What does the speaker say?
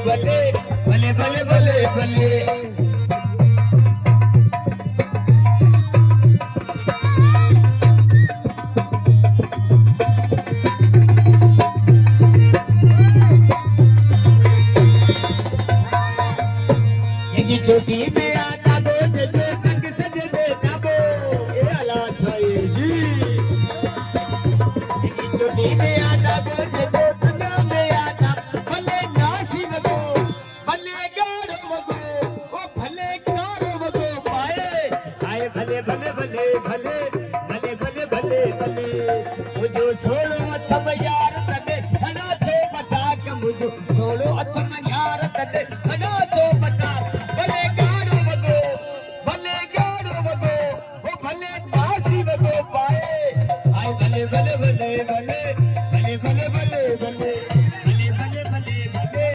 भले भले भले भले भले छोटी में आता दो जो संग सज देता वो ये हालात है जी छोटी में आता दो जो संग में आता भले नासी लगो भले गाड़ो लगो ओ भले गाड़ो लगो पाए आए भले भले भले भले भले भले भले भले मुझे छोड़ो अथम यार तने हना तो बता के मुझे छोड़ो अथम यार तने हना तो बता भले भले भले